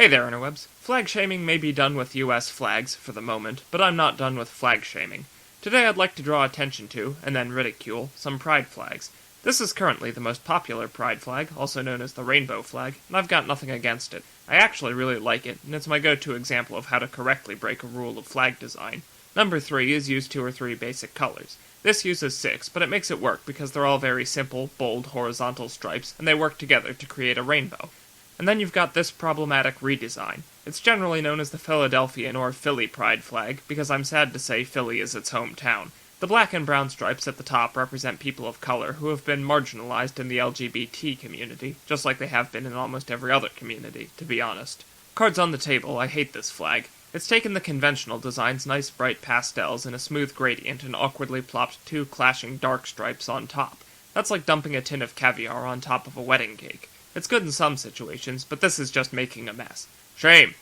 Hey there, interwebs. Flag shaming may be done with US flags for the moment, but I'm not done with flag shaming. Today I'd like to draw attention to, and then ridicule, some pride flags. This is currently the most popular pride flag, also known as the rainbow flag, and I've got nothing against it. I actually really like it, and it's my go-to example of how to correctly break a rule of flag design. Number 3 is use 2 or 3 basic colors. This uses 6, but it makes it work because they're all very simple, bold, horizontal stripes, and they work together to create a rainbow. And then you've got this problematic redesign. It's generally known as the Philadelphian or Philly pride flag, because I'm sad to say Philly is its hometown. The black and brown stripes at the top represent people of color who have been marginalized in the LGBT community, just like they have been in almost every other community, to be honest. Cards on the table, I hate this flag. It's taken the conventional design's nice bright pastels in a smooth gradient and awkwardly plopped 2 clashing dark stripes on top. That's like dumping a tin of caviar on top of a wedding cake. It's good in some situations, but this is just making a mess. Shame!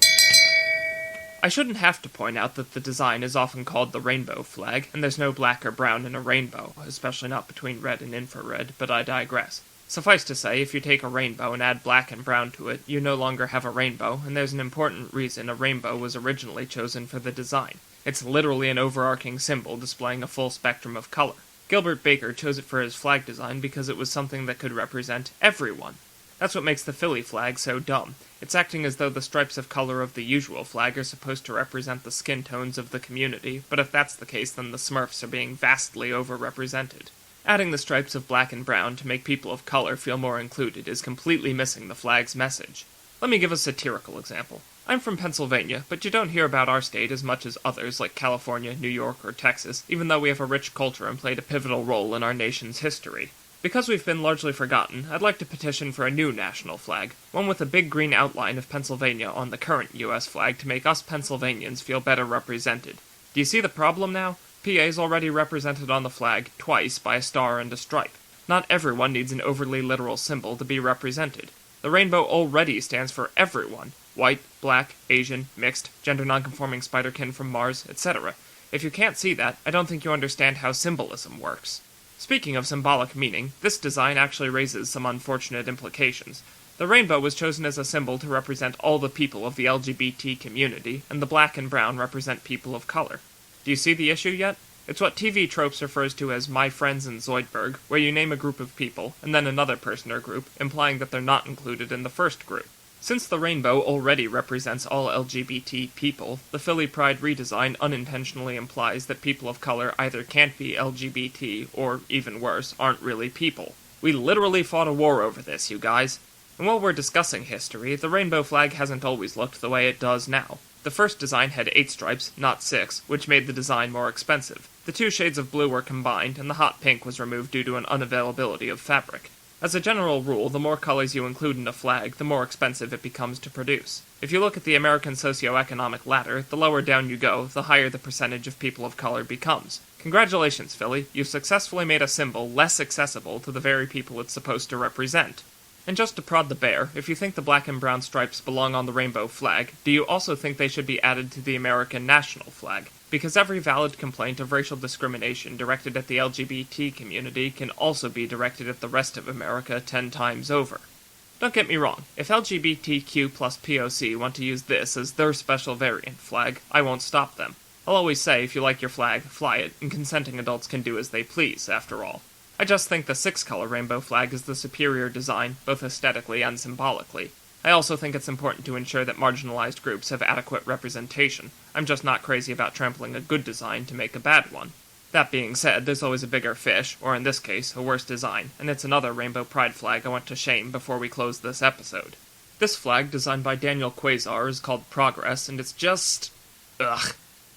I shouldn't have to point out that the design is often called the rainbow flag, and there's no black or brown in a rainbow, especially not between red and infrared, but I digress. Suffice to say, if you take a rainbow and add black and brown to it, you no longer have a rainbow, and there's an important reason a rainbow was originally chosen for the design. It's literally an overarching symbol displaying a full spectrum of color. Gilbert Baker chose it for his flag design because it was something that could represent everyone. That's what makes the Philly flag so dumb. It's acting as though the stripes of color of the usual flag are supposed to represent the skin tones of the community, but if that's the case, then the Smurfs are being vastly overrepresented. Adding the stripes of black and brown to make people of color feel more included is completely missing the flag's message. Let me give a satirical example. I'm from Pennsylvania, but you don't hear about our state as much as others like California, New York, or Texas, even though we have a rich culture and played a pivotal role in our nation's history. Because we've been largely forgotten, I'd like to petition for a new national flag, one with a big green outline of Pennsylvania on the current US flag to make us Pennsylvanians feel better represented. Do you see the problem now? PA is already represented on the flag twice by a star and a stripe. Not everyone needs an overly literal symbol to be represented. The rainbow already stands for everyone: white, black, Asian, mixed, gender nonconforming spiderkin from Mars, etc. If you can't see that, I don't think you understand how symbolism works. Speaking of symbolic meaning, this design actually raises some unfortunate implications. The rainbow was chosen as a symbol to represent all the people of the LGBT community, and the black and brown represent people of color. Do you see the issue yet? It's what TV tropes refers to as My Friends in Zoidberg, where you name a group of people, and then another person or group, implying that they're not included in the first group. Since the rainbow already represents all LGBT people, the Philly Pride redesign unintentionally implies that people of color either can't be LGBT, or, even worse, aren't really people. We literally fought a war over this, you guys. And while we're discussing history, the rainbow flag hasn't always looked the way it does now. The first design had 8 stripes, not 6, which made the design more expensive. The 2 shades of blue were combined, and the hot pink was removed due to an unavailability of fabric. As a general rule, the more colors you include in a flag, the more expensive it becomes to produce. If you look at the American socioeconomic ladder, the lower down you go, the higher the percentage of people of color becomes. Congratulations, Philly, you've successfully made a symbol less accessible to the very people it's supposed to represent. And just to prod the bear, if you think the black and brown stripes belong on the rainbow flag, do you also think they should be added to the American national flag? Because every valid complaint of racial discrimination directed at the LGBT community can also be directed at the rest of America 10 times over. Don't get me wrong, if LGBTQ plus POC want to use this as their special variant flag, I won't stop them. I'll always say if you like your flag, fly it, and consenting adults can do as they please, after all. I just think the 6-color rainbow flag is the superior design, both aesthetically and symbolically. I also think it's important to ensure that marginalized groups have adequate representation. I'm just not crazy about trampling a good design to make a bad one. That being said, there's always a bigger fish, or in this case, a worse design, and it's another rainbow pride flag I want to shame before we close this episode. This flag, designed by Daniel Quasar, is called Progress, and it's just... ugh.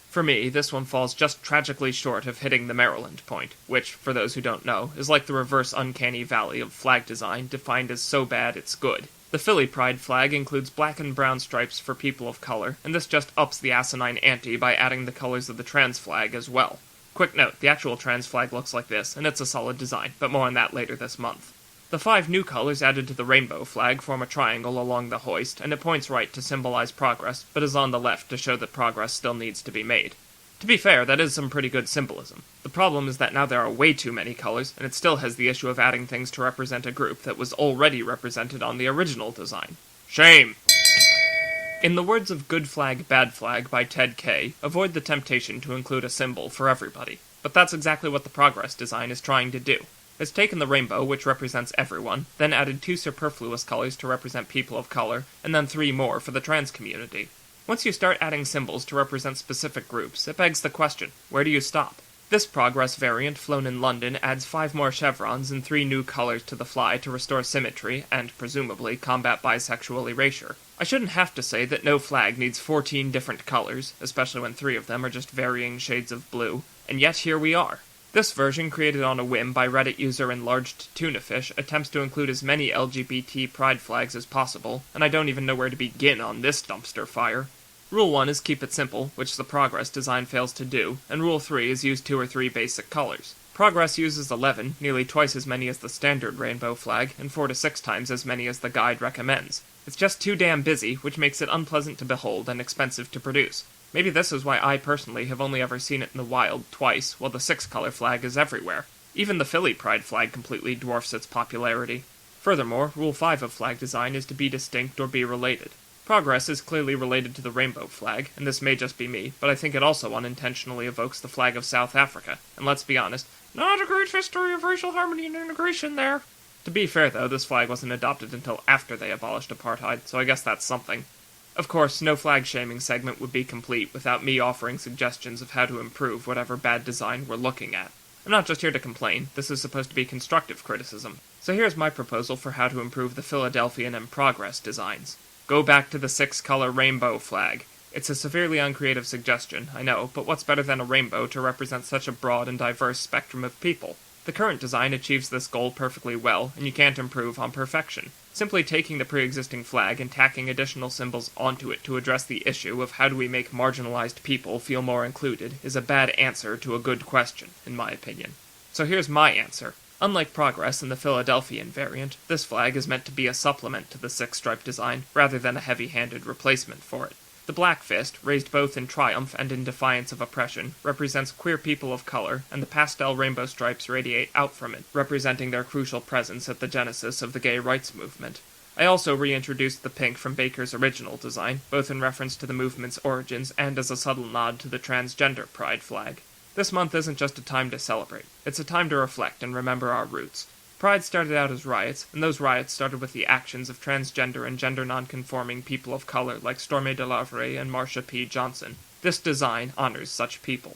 For me, this one falls just tragically short of hitting the Maryland point, which, for those who don't know, is like the reverse uncanny valley of flag design defined as so bad it's good. The Philly Pride flag includes black and brown stripes for people of color, and this just ups the asinine ante by adding the colors of the trans flag as well. Quick note, the actual trans flag looks like this, and it's a solid design, but more on that later this month. The 5 new colors added to the rainbow flag form a triangle along the hoist, and it points right to symbolize progress, but is on the left to show that progress still needs to be made. To be fair, that is some pretty good symbolism. The problem is that now there are way too many colors, and it still has the issue of adding things to represent a group that was already represented on the original design. Shame! In the words of Good Flag, Bad Flag by Ted K., avoid the temptation to include a symbol for everybody. But that's exactly what the Progress design is trying to do. It's taken the rainbow, which represents everyone, then added 2 superfluous colors to represent people of color, and then 3 more for the trans community. Once you start adding symbols to represent specific groups, it begs the question, where do you stop? This Progress variant, flown in London, adds 5 more chevrons and 3 new colors to the fly to restore symmetry and, presumably, combat bisexual erasure. I shouldn't have to say that no flag needs 14 different colors, especially when 3 of them are just varying shades of blue, and yet here we are. This version, created on a whim by Reddit user Enlarged Tunafish, attempts to include as many LGBT pride flags as possible, and I don't even know where to begin on this dumpster fire. Rule 1 is keep it simple, which the Progress design fails to do, and Rule 3 is use 2 or 3 basic colors. Progress uses 11, nearly twice as many as the standard rainbow flag, and 4 to 6 times as many as the guide recommends. It's just too damn busy, which makes it unpleasant to behold and expensive to produce. Maybe this is why I personally have only ever seen it in the wild twice, while the 6-color flag is everywhere. Even the Philly pride flag completely dwarfs its popularity. Furthermore, Rule 5 of flag design is to be distinct or be related. Progress is clearly related to the rainbow flag, and this may just be me, but I think it also unintentionally evokes the flag of South Africa, and let's be honest, not a great history of racial harmony and integration there. To be fair though, this flag wasn't adopted until after they abolished apartheid, so I guess that's something. Of course, no flag-shaming segment would be complete without me offering suggestions of how to improve whatever bad design we're looking at. I'm not just here to complain, this is supposed to be constructive criticism. So here's my proposal for how to improve the Philadelphian and Progress designs. Go back to the 6-color rainbow flag. It's a severely uncreative suggestion, I know, but what's better than a rainbow to represent such a broad and diverse spectrum of people? The current design achieves this goal perfectly well, and you can't improve on perfection. Simply taking the pre-existing flag and tacking additional symbols onto it to address the issue of how do we make marginalized people feel more included is a bad answer to a good question, in my opinion. So here's my answer. Unlike Progress in the Philadelphian variant, this flag is meant to be a supplement to the 6-stripe design, rather than a heavy-handed replacement for it. The black fist, raised both in triumph and in defiance of oppression, represents queer people of color, and the pastel rainbow stripes radiate out from it, representing their crucial presence at the genesis of the gay rights movement. I also reintroduced the pink from Baker's original design, both in reference to the movement's origins and as a subtle nod to the transgender pride flag. This month isn't just a time to celebrate, it's a time to reflect and remember our roots. Pride started out as riots, and those riots started with the actions of transgender and gender non-conforming people of color like Stormé DeLarverie and Marsha P. Johnson. This design honors such people.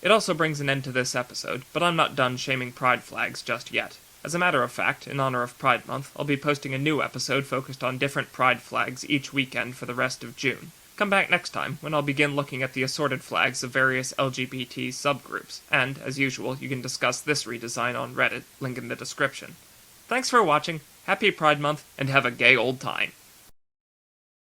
It also brings an end to this episode, but I'm not done shaming pride flags just yet. As a matter of fact, in honor of Pride Month, I'll be posting a new episode focused on different pride flags each weekend for the rest of June. Come back next time, when I'll begin looking at the assorted flags of various LGBT subgroups, and, as usual, you can discuss this redesign on Reddit, link in the description. Thanks for watching, happy Pride Month, and have a gay old time!